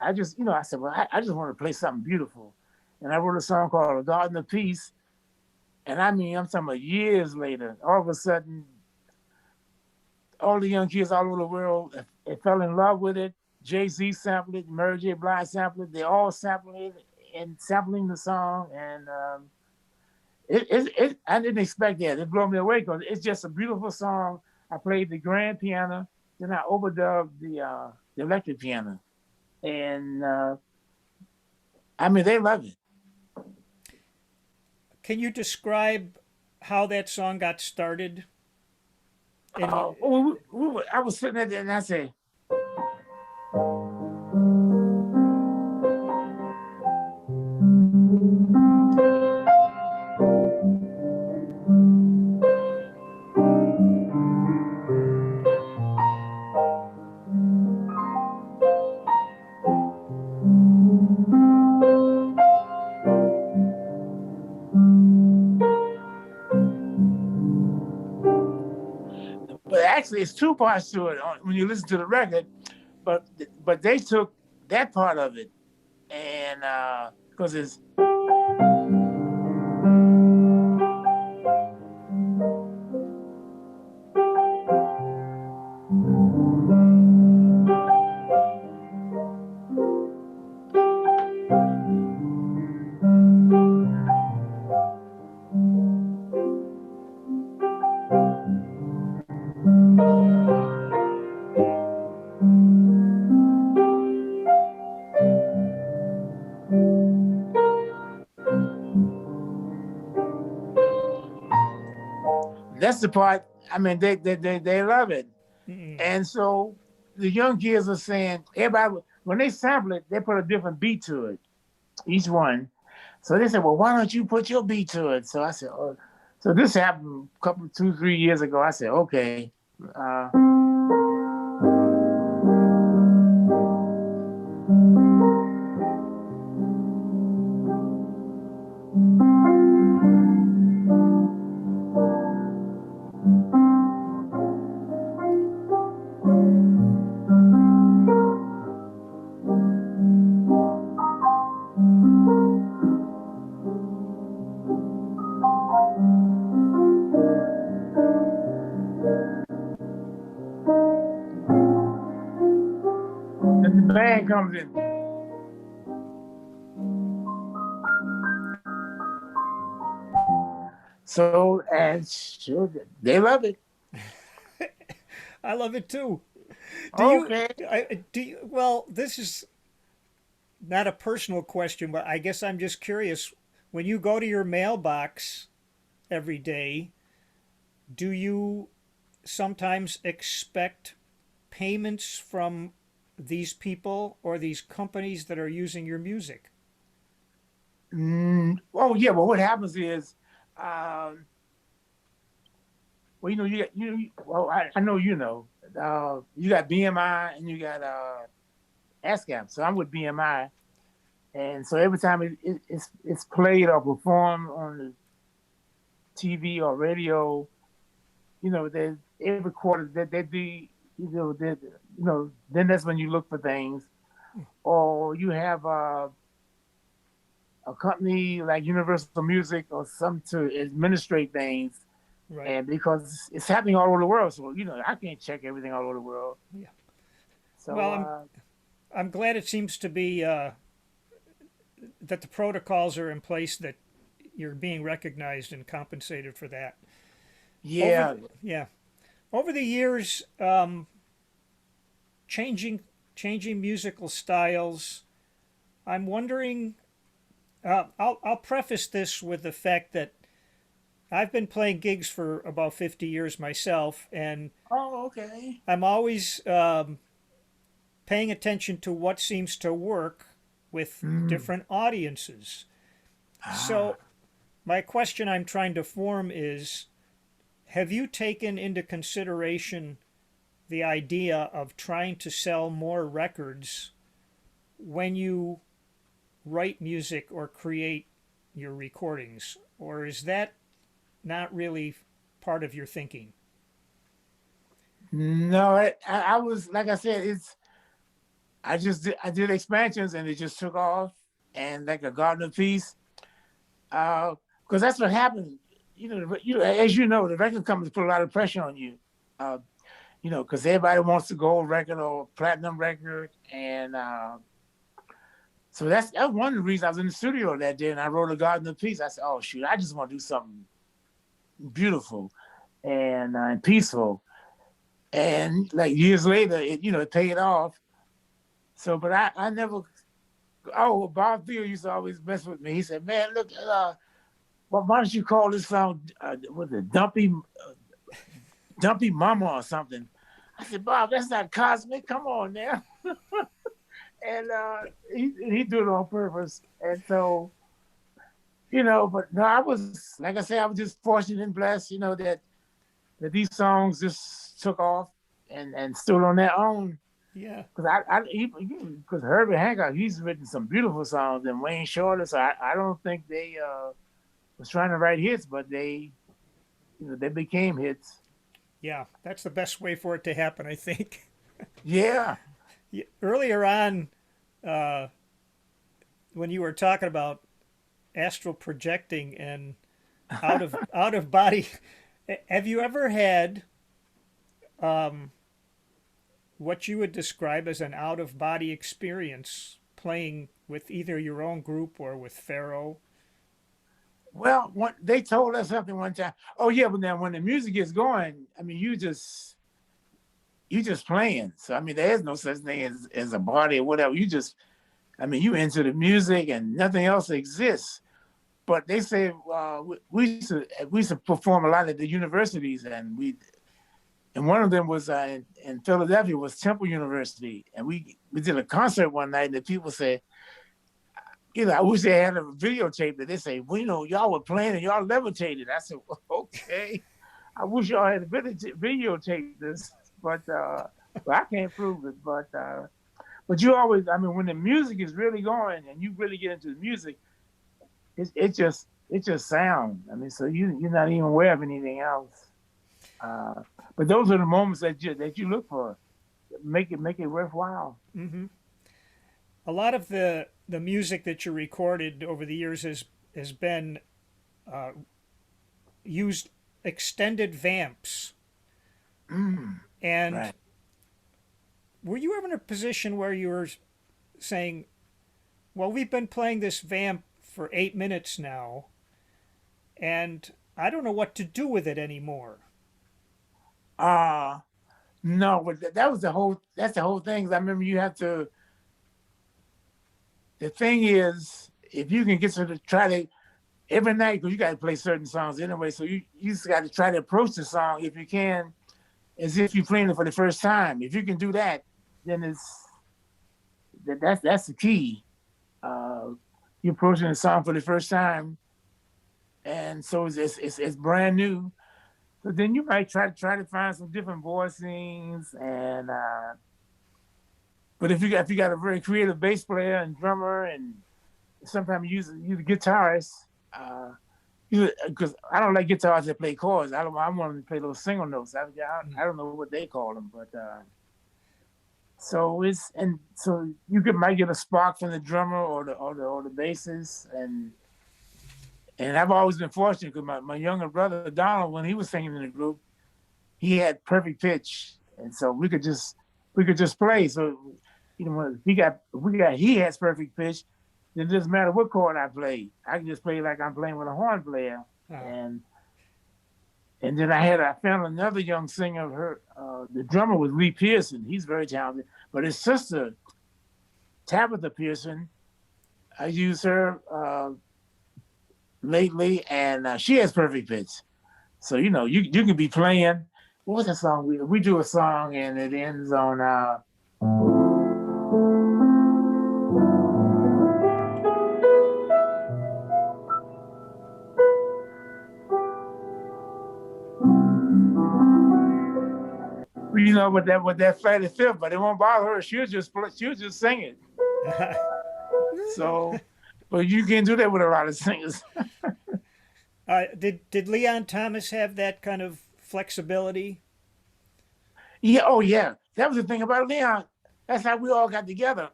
I said, well, I just want to play something beautiful. And I wrote a song called A Garden of Peace. And I mean, I'm talking about years later, all of a sudden, all the young kids all over the world fell in love with it. Jay-Z sampled it, Mary J. Blige sampled it. They all sampled it and sampling the song. And I didn't expect that. It blew me away because it's just a beautiful song. I played the grand piano, then I overdubbed the electric piano. And I mean, they love it.
Can you describe how that song got started?
I was sitting there and I said, but actually, it's two parts to it when you listen to the record. But they took that part of it, and because it's that's the part. I mean, they love it, and so the young kids are saying everybody when they sample it, they put a different beat to it, each one. So they said, well, why don't you put your beat to it? So I said, oh. So this happened a couple, 2, 3 years ago. I said, okay. Then the band comes in. So, and sure, they love it.
I love it too.
Okay.
Well, this is not a personal question, but I guess I'm just curious. When you go to your mailbox every day, do you sometimes expect payments from these people or these companies that are using your music?
Oh yeah, but what happens is, well, well, I know you got BMI and you got ASCAP. So I'm with BMI, and so every time it's played or performed on the TV or radio, every quarter that they do, then that's when you look for things, or you have a company like Universal Music or something to administrate things.
Right.
And because it's happening all over the world, so I can't check everything all over the world.
Yeah.
So
Well, I'm glad it seems to be that the protocols are in place, that you're being recognized and compensated for that.
yeah,
Yeah. Over the years, changing musical styles. I'm wondering. I'll preface this with the fact that I've been playing gigs for about 50 years myself, and
oh, okay.
I'm always paying attention to what seems to work with different audiences. So my question I'm trying to form is, have you taken into consideration the idea of trying to sell more records when you write music or create your recordings? Or is that not really part of your thinking?
No, I was like I said, I did expansions and it just took off, and like a garden piece, because that's what happened. As you know, the record companies put a lot of pressure on you. Uh, because everybody wants a gold record or platinum record, and so that's one of the reasons I was in the studio that day and I wrote a garden piece. I said, "Oh shoot, I just want to do something beautiful and peaceful." And like years later, it paid off. So, but I never. Oh, Bob Thiel used to always mess with me. He said, "Man, look, well, why don't you call this song was it Dumpy Mama or something?" I said, "Bob, that's not cosmic. Come on now." And he did it on purpose. And so, but no, I was like I said, I was just fortunate and blessed, that these songs just took off and stood on their own.
Yeah.
Because Herbie Hancock, he's written some beautiful songs, and Wayne Shorter. So I don't think they was trying to write hits, but they became hits.
Yeah, that's the best way for it to happen, I think.
Yeah.
Earlier on, uh, when you were talking about astral projecting and out of body, have you ever had what you would describe as an out of body experience playing with either your own group or with Pharoah?
Well, they told us something one time. Oh yeah, but now when the music is going, I mean, you just playing. So I mean, there is no such thing as a body or whatever. I mean, you into the music and nothing else exists. But they say we used to perform a lot at the universities, and one of them was in Philadelphia was Temple University, and we did a concert one night, and the people said, I wish they had a videotape that they say, well, y'all were playing and y'all levitated. I said, well, okay. I wish y'all had videotape this, but I can't prove it. But you always, I mean, when the music is really going and you really get into the music, it just sounds. I mean, so you're not even aware of anything else. But those are the moments that you look for, make it worthwhile.
Mm-hmm. A lot of the music that you recorded over the years has been uh, used extended vamps.
Mm,
And
right.
were you ever in a position where you were saying, well, we've been playing this vamp for 8 minutes now, and I don't know what to do with it anymore?
Uh no, but that's the whole thing. I remember you have to. The thing is, if you can get to try to every night, because you got to play certain songs anyway, so you just got to try to approach the song if you can, as if you're playing it for the first time. If you can do that, then that's the key. Uh, you're approaching the song for the first time, and so it's brand new. So then you might try to find some different voicings, and but if you got a very creative bass player and drummer, and sometimes you use a guitarist, uh, because I don't like guitarists that play chords. I want them to play those single notes. I don't know what they call them, but so might get a spark from the drummer or the bassist, and I've always been fortunate because my younger brother Donald, when he was singing in the group, he had perfect pitch, and so we could just play. So when he has perfect pitch, then it doesn't matter what chord I play. I can just play like I'm playing with a horn player,
Uh,
and then I found another young singer. The drummer was Lee Pearson. He's very talented, but his sister Tabitha Pearson, I use her lately, and she has perfect pitch. So you can be playing. What was that song? We do a song and it ends on. with that flatted fifth, but it won't bother her. She'll just sing it. So, but you can't do that with a lot of singers.
did Leon Thomas have that kind of flexibility?
Yeah, oh yeah, that was the thing about Leon. That's how we all got together.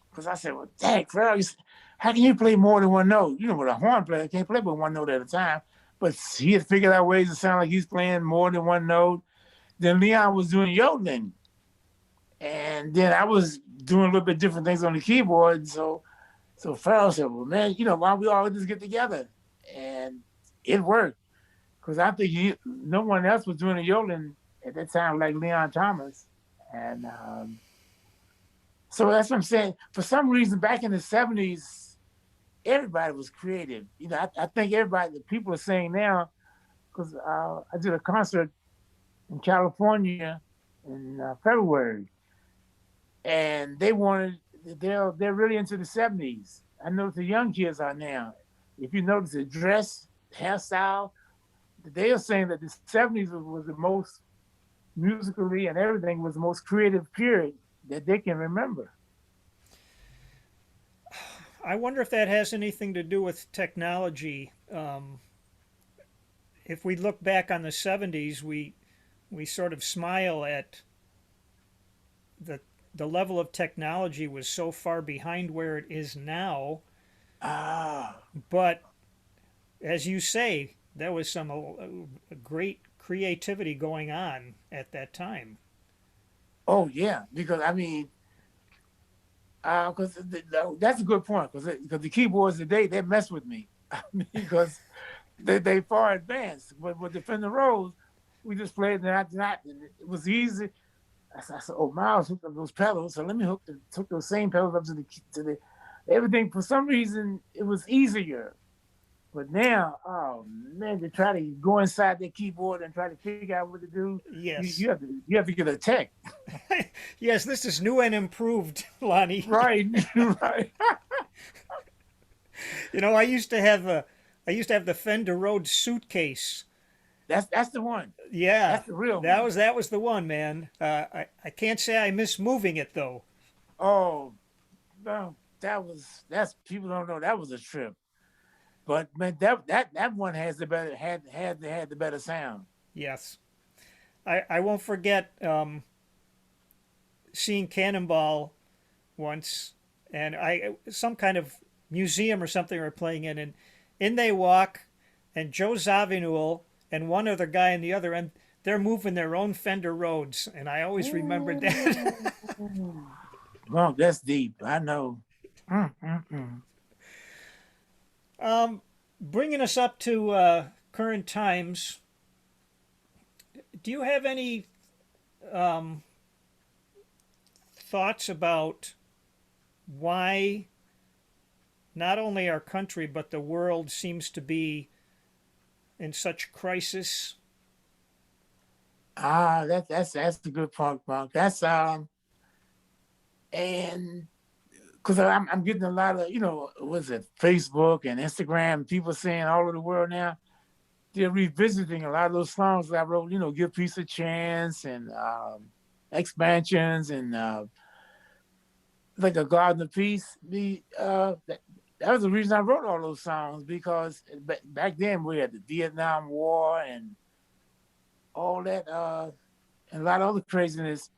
Because I said, well, dang, Pharoah, how can you play more than one note? With a horn player, can't play but one note at a time. But he had figured out ways to sound like he's playing more than one note. Then Leon was doing yodeling. And then I was doing a little bit different things on the keyboard. So Pharoah said, well, man, why don't we all just get together? And it worked. Because I think no one else was doing the yodeling at that time like Leon Thomas. And so that's what I'm saying. For some reason, back in the 70s, everybody was creative. I think the people are saying now, because I did a concert in California in February, and they're really into the 70s. I know the young kids are now. If you notice the dress, hairstyle, they are saying that the 70s was the most musically and everything was the most creative period that they can remember.
I wonder if that has anything to do with technology. If we look back on the 70s, we sort of smile at the level of technology was so far behind where it is now.
Ah,
But as you say, there was some great creativity going on at that time.
oh yeah, because I mean, because that's a good point. Because the keyboards today they mess with me. I mean, because they far advanced. But with the Fender Rose, we just played not. It was easy. I said, oh, Miles hooked up those pedals, so let me hook those same pedals up to the everything. For some reason, it was easier. But now, oh man, to try to go inside the keyboard and try to figure out what to do, you,
Yes.
you have to you have to get a tech.
Yes, this is new and improved, Lonnie.
Right, right.
I used to have the Fender Rhodes suitcase.
That's the one.
Yeah,
That's the real one.
that was the one, man. I can't say I miss moving it though.
Oh no, that's people don't know that was a trip. But man, that one has the better had the better sound.
Yes, I won't forget seeing Cannonball once, and I some kind of museum or something we're playing in, and in they walk, and Joe Zawinul and one other guy in the other end, they're moving their own Fender Rhodes, and I always remembered that.
Well, that's deep. I know. Mm, mm, mm.
Bringing us up to current times, do you have any thoughts about why not only our country but the world seems to be in such crisis?
That's a good point, Mark. That's and because I'm getting a lot of what's it, Facebook and Instagram, people saying all over the world now they're revisiting a lot of those songs that I wrote. Give Peace a Chance and expansions and like a Garden of Peace. That was the reason I wrote all those songs because back then we had the Vietnam War and all that and a lot of other craziness.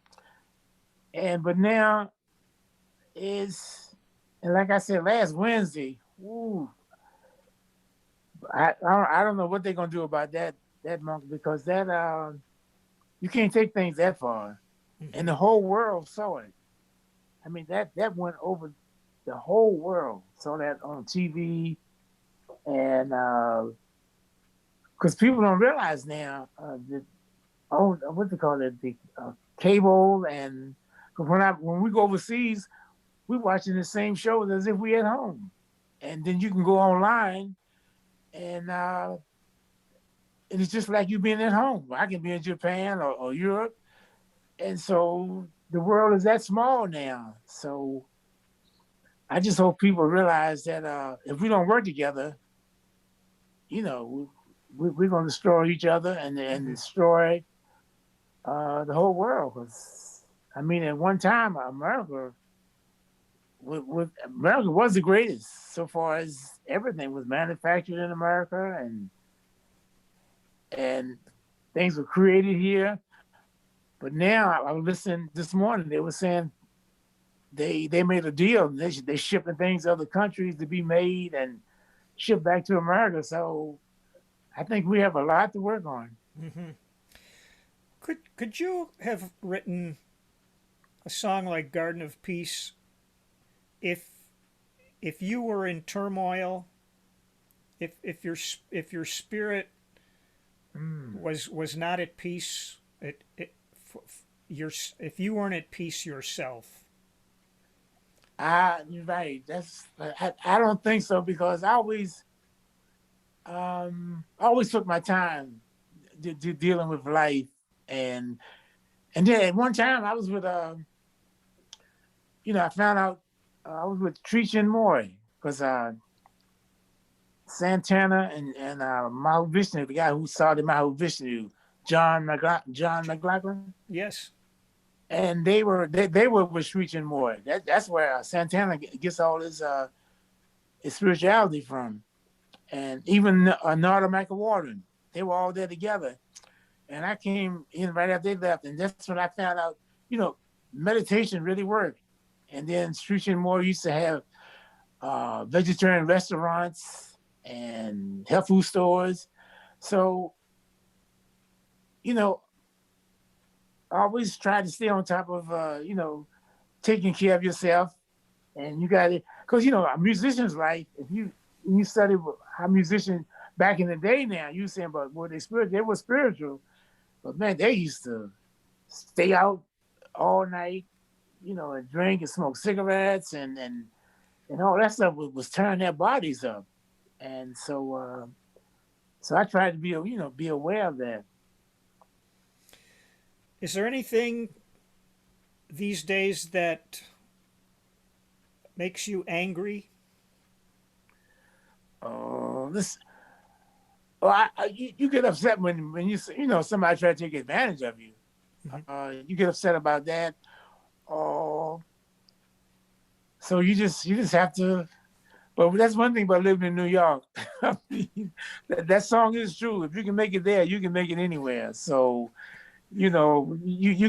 But now and like I said last Wednesday, ooh, I don't know what they're gonna do about that monk because that you can't take things that far, and
Mm-hmm.
the whole world saw it. I mean that went over the whole world saw that on TV, and because people don't realize now that what they call it the cable and when we go overseas we're watching the same shows as if we at home, and then you can go online and it's just like you being at home. I can be in Japan or Europe, and so the world is that small now. So I just hope people realize that if we don't work together, we're going to destroy each other and
Mm-hmm.
destroy. the whole world. Because I mean, at one time, America was the greatest so far as everything was manufactured in America, and things were created here. But now I was listening this morning. They were saying they made a deal. They shipping things to other countries to be made and shipped back to America. So I think we have a lot to work on.
Hmm. Could you have written a song like Garden of Peace if if you were in turmoil, if your spirit
Mm.
was not at peace, your if you weren't at peace yourself.
You're right. I don't think so because I always took my time dealing with life, and and then at one time I was with I found out I was with Treach and Maury because Santana and Mahu Vishnu, the guy who saw the Mahu Vishnu, John McLaughlin,
Yes.
and they were with Treach and Maury. That's where Santana gets all his spirituality from, and even Narda McElwarden, they were all there together. And I came in right after they left, and that's when I found out, you know, meditation really worked. And then Street and More used to have vegetarian restaurants and health food stores. So, you know, I always try to stay on top of, taking care of yourself. And you got it, because, a musician's life, if you study how musicians back in the day now, you saying, but were they were spiritual, but man, they used to stay out all night, and drink and smoke cigarettes and all that stuff was tearing their bodies up. And so I tried to be aware of that.
Is there anything these days that makes you angry?
This well, you get upset when somebody try to take advantage of you.
Mm-hmm.
You get upset about that. Oh, so you just have to. But that's one thing about living in New York. I mean, that song is true. If you can make it there, you can make it anywhere. So you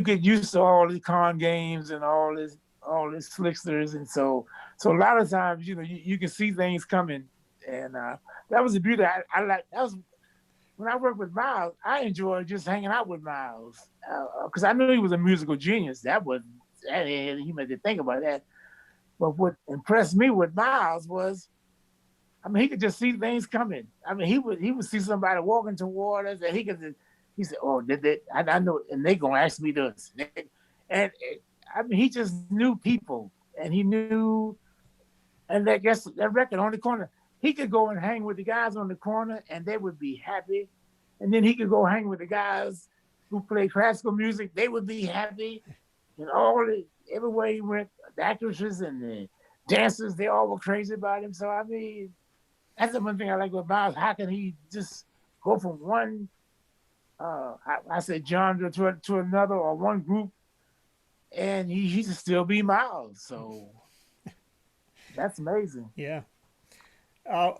get used to all the con games and all this slicksters, and so a lot of times you can see things coming, and that was the beauty. I like that was when I worked with Miles. I enjoyed just hanging out with Miles because I knew he was a musical genius. He made to think about that. But what impressed me with Miles was, I mean, he could just see things coming. I mean, he would see somebody walking toward us, and he said, "Oh, did they? I know," and they gonna ask me this, and I mean, he just knew people, and he knew, and that guess that record on the corner, he could go and hang with the guys on the corner, and they would be happy, and then he could go hang with the guys who play classical music, they would be happy, and everywhere he went, the actresses and the dancers, they all were crazy about him. So I mean, that's the one thing I like about Miles. How can he just go from one, I said genre to another, or one group, and he should still be Miles. So that's amazing.
Yeah. Uh,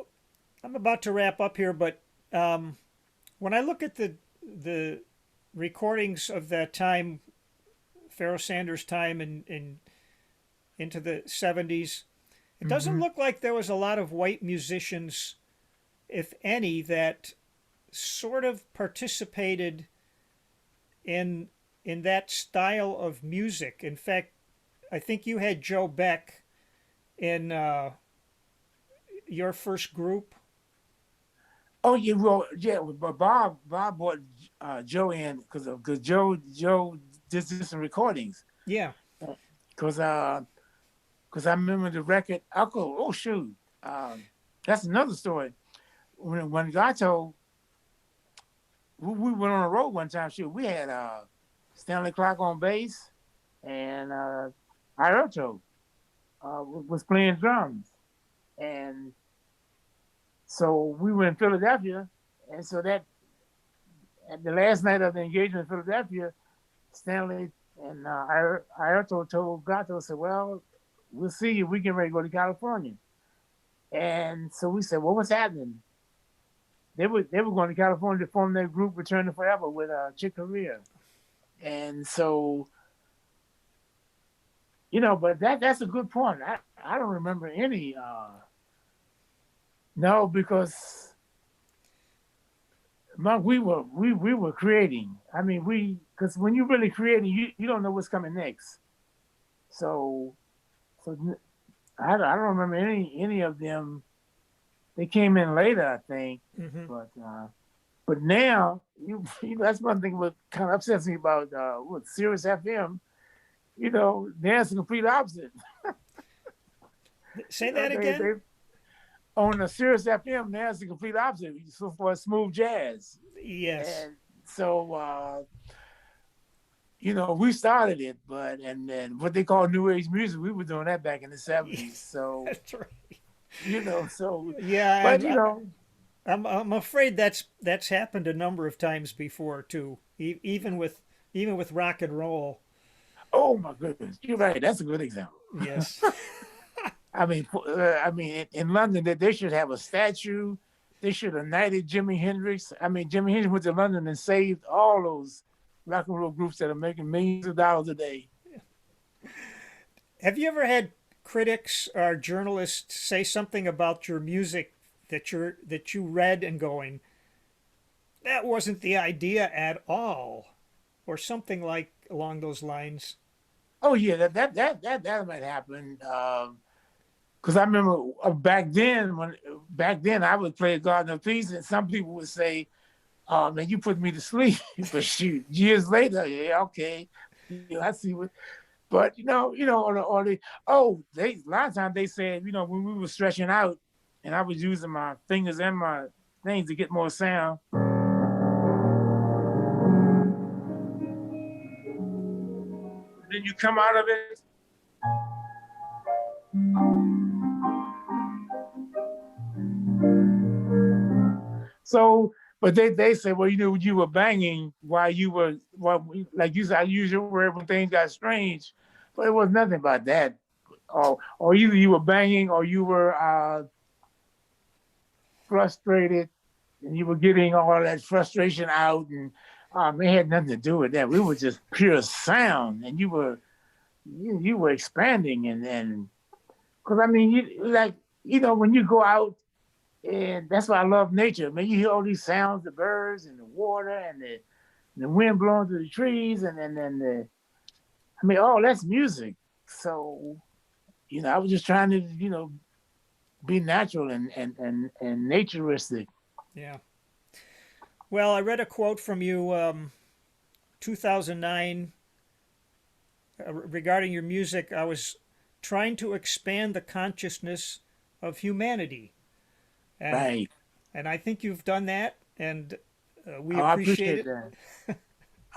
I'm about to wrap up here, but when I look at the recordings of that time, Pharoah Sanders' time in into the 70s, it doesn't
Mm-hmm.
look like there was a lot of white musicians, if any, that sort of participated in that style of music. In fact, I think you had Joe Beck in your first group.
Oh, yeah, but Bob brought Joe in because Joe did some recordings
Yeah.
because I remember the record. Oh shoot, that's another story. When Gato, we went on a road one time. Shoot, we had Stanley Clark on bass, and Ioto was playing drums, and so we were in Philadelphia, and so that at the last night of the engagement in Philadelphia, Stanley and Ayrton told Gato, said, "Well, we'll see you. We get ready to go to California." And so we said, "Well, what's happening?" They were going to California to form their group, Return to Forever, with Chick Corea. And so, but that's a good point. I don't remember any. No, because we were creating. I mean, because when you're really creating, you don't know what's coming next. So so I don't remember any of them. They came in later, I think,
Hmm.
but now that's one thing what kind of upsets me about what Sirius FM. That's the complete opposite.
Say that
They
again.
on the Sirius FM, that's the complete opposite. So for smooth jazz,
Yes.
and so we started it, but and what they call new age music, we were doing that back in the '70s. So
That's right.
so,
Yeah,
but
I'm afraid that's happened a number of times before too. Even with rock and roll.
oh my goodness, you're right. That's a good example.
Yes.
I mean, in London, they should have a statue. They should have knighted Jimi Hendrix. I mean, Jimi Hendrix went to London and saved all those rock and roll groups that are making millions of dollars a day.
Have you ever had critics or journalists say something about your music that you read and going, that wasn't the idea at all, or something like along those lines?
Oh yeah, that might happen. Because I remember back then I would play Garden of Peace, and some people would say, "Oh man, you put me to sleep." But shoot, years later, yeah, okay, I see what. But they a lot of times they said, when we were stretching out, and I was using my fingers and my things to get more sound. Then you come out of it. So, but they say, well, you were banging while like you said, I use your word when things got strange, but it was nothing about that. Or either you were banging or you were frustrated and you were getting all that frustration out, and it had nothing to do with that. We were just pure sound, and you were expanding, and because I mean, when you go out. And that's why I love nature. Man, you hear all these sounds, the birds and the water and the wind blowing through the trees, and I mean, oh, that's music. So, I was just trying to, be natural and naturistic.
Yeah. Well, I read a quote from you, 2009, regarding your music. I was trying to expand the consciousness of humanity, and
Right.
and I think you've done that, and we
Oh, I
appreciate
appreciate
it.
that.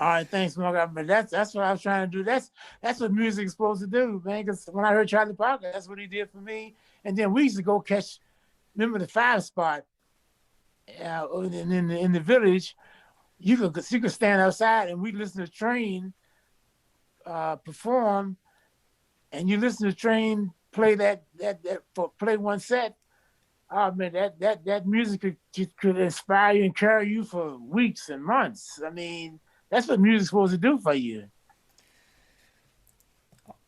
All right, thanks, Mark. But that's what I was trying to do. That's what music's supposed to do, man. Because when I heard Charlie Parker, that's what he did for me. And then we used to go catch. Remember the 5 spot in the village? You could stand outside and we listen to Train perform, and you listen to Train play play one set. Oh man, that music could inspire you and carry you for weeks and months. I mean, that's what music's supposed to do for you.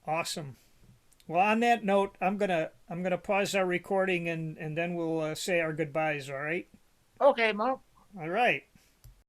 Awesome. Well, on that note, I'm gonna pause our recording, and then we'll say our goodbyes. All right.
Okay, Mark.
All right.